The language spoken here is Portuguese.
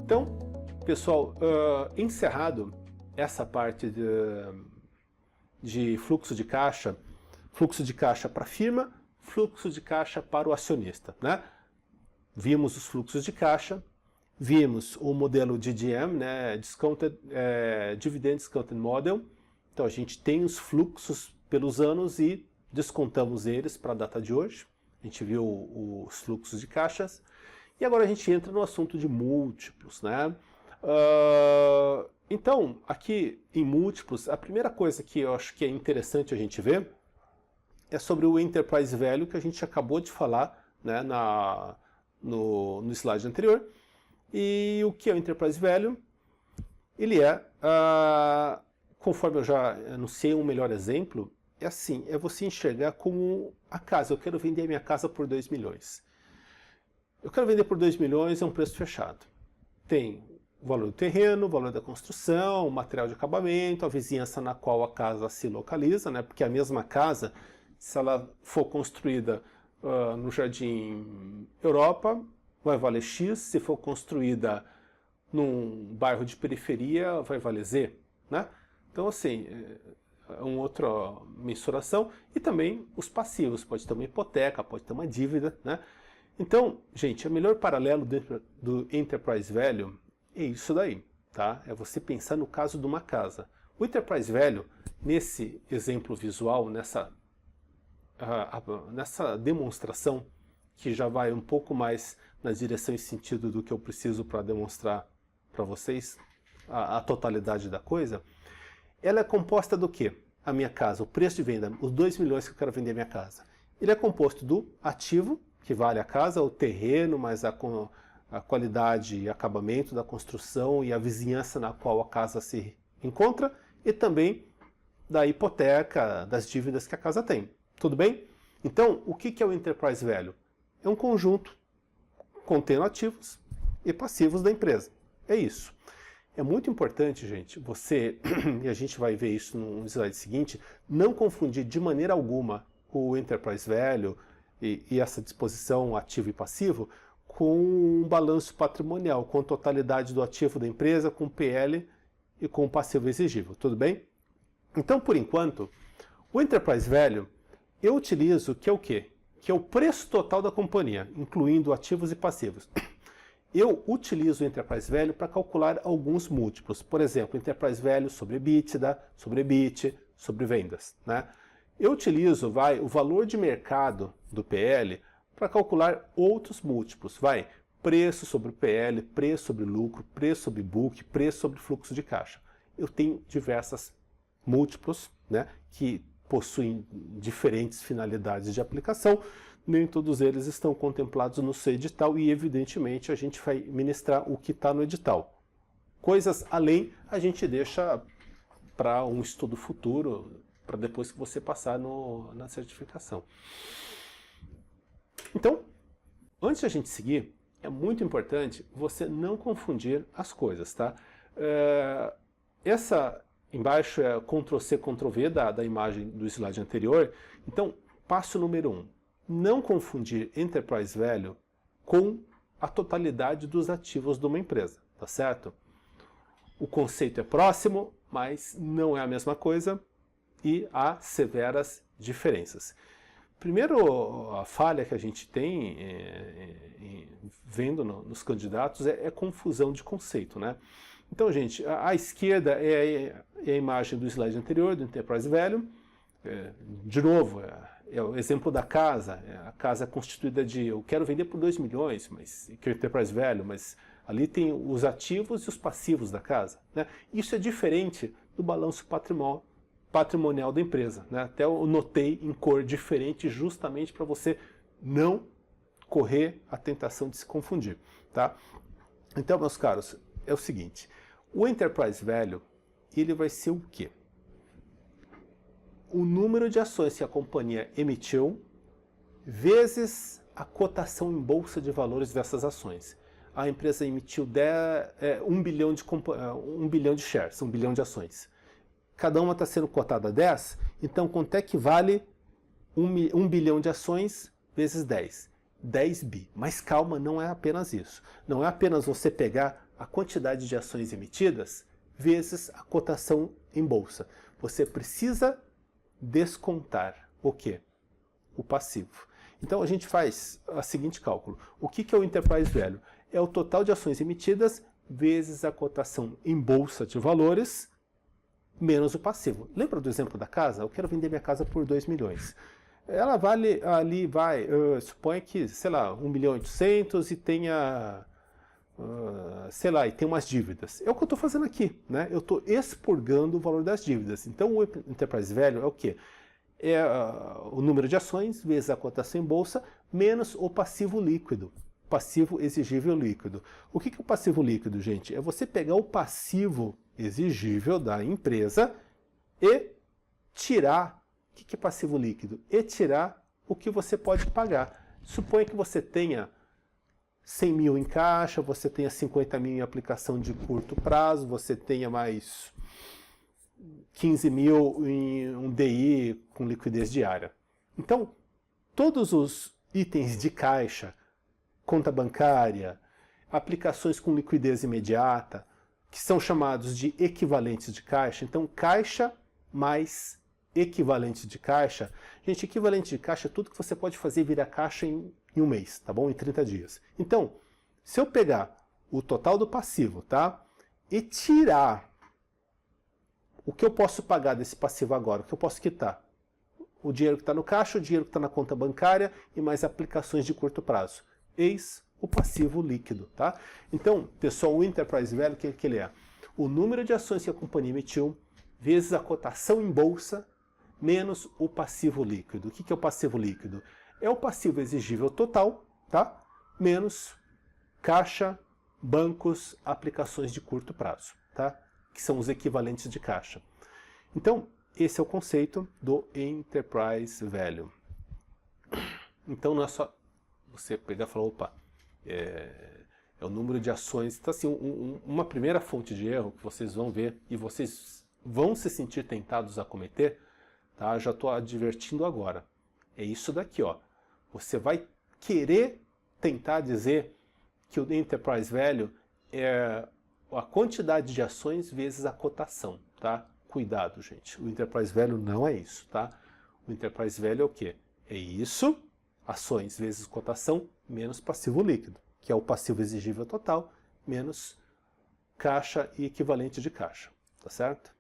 Então, pessoal, encerrado essa parte de fluxo de caixa para a firma, fluxo de caixa para o acionista, né? Vimos os fluxos de caixa, vimos o modelo DDM, né? Dividend Discounted Model. Então a gente tem os fluxos pelos anos e descontamos eles para a data de hoje. A gente viu os fluxos de caixas. E agora a gente entra no assunto de múltiplos, né? Então, aqui em múltiplos, a primeira coisa que eu acho que é interessante a gente ver é sobre o Enterprise Value que a gente acabou de falar, né, no slide anterior. E o que é o Enterprise Value? Ele é, conforme eu já anunciei um melhor exemplo, é assim, é você enxergar como a casa. Eu quero vender a minha casa por 2 milhões. Eu quero vender por 2 milhões, é um preço fechado. Tem o valor do terreno, o valor da construção, o material de acabamento, a vizinhança na qual a casa se localiza, né? Porque a mesma casa, se ela for construída no Jardim Europa, vai valer X, se for construída num bairro de periferia, vai valer Z, né? Então, assim, é uma outra mensuração. E também os passivos, pode ter uma hipoteca, pode ter uma dívida, né? Então, gente, o melhor paralelo dentro do Enterprise Value é isso daí, tá? É você pensar no caso de uma casa. O Enterprise Value, nesse exemplo visual, nessa demonstração, que já vai um pouco mais na direção e sentido do que eu preciso para demonstrar para vocês a totalidade da coisa, ela é composta do quê? A minha casa, o preço de venda, os 2 milhões que eu quero vender a minha casa. Ele é composto do ativo, que vale a casa, o terreno, mais a qualidade e acabamento da construção e a vizinhança na qual a casa se encontra, e também da hipoteca, das dívidas que a casa tem. Tudo bem? Então, o que é o Enterprise Value? É um conjunto contendo ativos e passivos da empresa. É isso. É muito importante, gente, você, e a gente vai ver isso no slide seguinte, não confundir de maneira alguma o Enterprise Value e essa disposição ativo e passivo com um balanço patrimonial, com a totalidade do ativo da empresa, com o PL e com o passivo exigível, tudo bem? Então, por enquanto, o Enterprise Value eu utilizo, que é o quê? Que é o preço total da companhia, incluindo ativos e passivos. Eu utilizo o Enterprise Value para calcular alguns múltiplos, por exemplo, Enterprise Value sobre EBITDA, sobre EBIT, sobre vendas, né? Eu utilizo o valor de mercado do PL para calcular outros múltiplos. Preço sobre PL, preço sobre lucro, preço sobre book, preço sobre fluxo de caixa. Eu tenho diversos múltiplos, né, que possuem diferentes finalidades de aplicação. Nem todos eles estão contemplados no seu edital e, evidentemente, a gente vai ministrar o que está no edital. Coisas além a gente deixa para um estudo futuro, para depois que você passar na certificação. Então, antes de a gente seguir, é muito importante você não confundir as coisas, tá? Essa embaixo é Ctrl+C, Ctrl+V da imagem do slide anterior. Então, passo número 1. Não confundir Enterprise Value com a totalidade dos ativos de uma empresa, tá certo? O conceito é próximo, mas não é a mesma coisa. E há severas diferenças. Primeiro, a falha que a gente tem vendo nos candidatos é confusão de conceito, né? Então, gente, à esquerda é a imagem do slide anterior, do Enterprise Value. De novo, é o exemplo da casa. A casa é constituída de, eu quero vender por 2 milhões, que é o Enterprise Value, mas ali tem os ativos e os passivos da casa, né? Isso é diferente do balanço patrimonial da empresa, né? Até eu notei em cor diferente justamente para você não correr a tentação de se confundir, tá? Então, meus caros, é o seguinte, o Enterprise Value, ele vai ser o quê? O número de ações que a companhia emitiu vezes a cotação em bolsa de valores dessas ações. A empresa emitiu 1 bilhão de shares, 1 bilhão de ações. Cada uma está sendo cotada a 10, então quanto é que vale 1 bilhão de ações vezes 10? 10 bi. Mas calma, não é apenas isso. Não é apenas você pegar a quantidade de ações emitidas vezes a cotação em bolsa. Você precisa descontar o quê? O passivo. Então a gente faz o seguinte cálculo. O que é o Enterprise Value? É o total de ações emitidas vezes a cotação em bolsa de valores menos o passivo. Lembra do exemplo da casa? Eu quero vender minha casa por 2 milhões. Ela vale ali, suponha que, sei lá, 1.800.000 e tenha, sei lá, e tem umas dívidas. É o que eu estou fazendo aqui, né? Eu estou expurgando o valor das dívidas. Então o Enterprise Value é o quê? É o número de ações vezes a cotação em bolsa menos o passivo líquido. Passivo exigível líquido. O que é o passivo líquido, gente? É você pegar o passivo exigível da empresa e tirar. O que é passivo líquido? E tirar o que você pode pagar. Suponha que você tenha 100 mil em caixa, você tenha 50 mil em aplicação de curto prazo, você tenha mais 15 mil em um DI com liquidez diária. Então, todos os itens de caixa, conta bancária, aplicações com liquidez imediata, que são chamados de equivalentes de caixa. Então, caixa mais equivalentes de caixa. Gente, equivalente de caixa é tudo que você pode fazer virar caixa em um mês, tá bom? Em 30 dias. Então, se eu pegar o total do passivo, tá? E tirar o que eu posso pagar desse passivo agora, o que eu posso quitar? O dinheiro que está no caixa, o dinheiro que está na conta bancária e mais aplicações de curto prazo. Eis o passivo líquido, tá? Então, pessoal, o Enterprise Value, o que ele é? O número de ações que a companhia emitiu vezes a cotação em bolsa menos o passivo líquido. O que é o passivo líquido? É o passivo exigível total, tá? Menos caixa, bancos, aplicações de curto prazo, tá? Que são os equivalentes de caixa. Então, esse é o conceito do Enterprise Value. Então, não é só você pegar e falar, opa, é o número de ações. Então, assim, uma primeira fonte de erro que vocês vão ver e vocês vão se sentir tentados a cometer, tá? Já estou advertindo agora. É isso daqui, ó. Você vai querer tentar dizer que o Enterprise Value é a quantidade de ações vezes a cotação, tá? Cuidado, gente. O Enterprise Value não é isso, tá? O Enterprise Value é o quê? É isso, ações vezes cotação, menos passivo líquido, que é o passivo exigível total, menos caixa e equivalente de caixa, tá certo?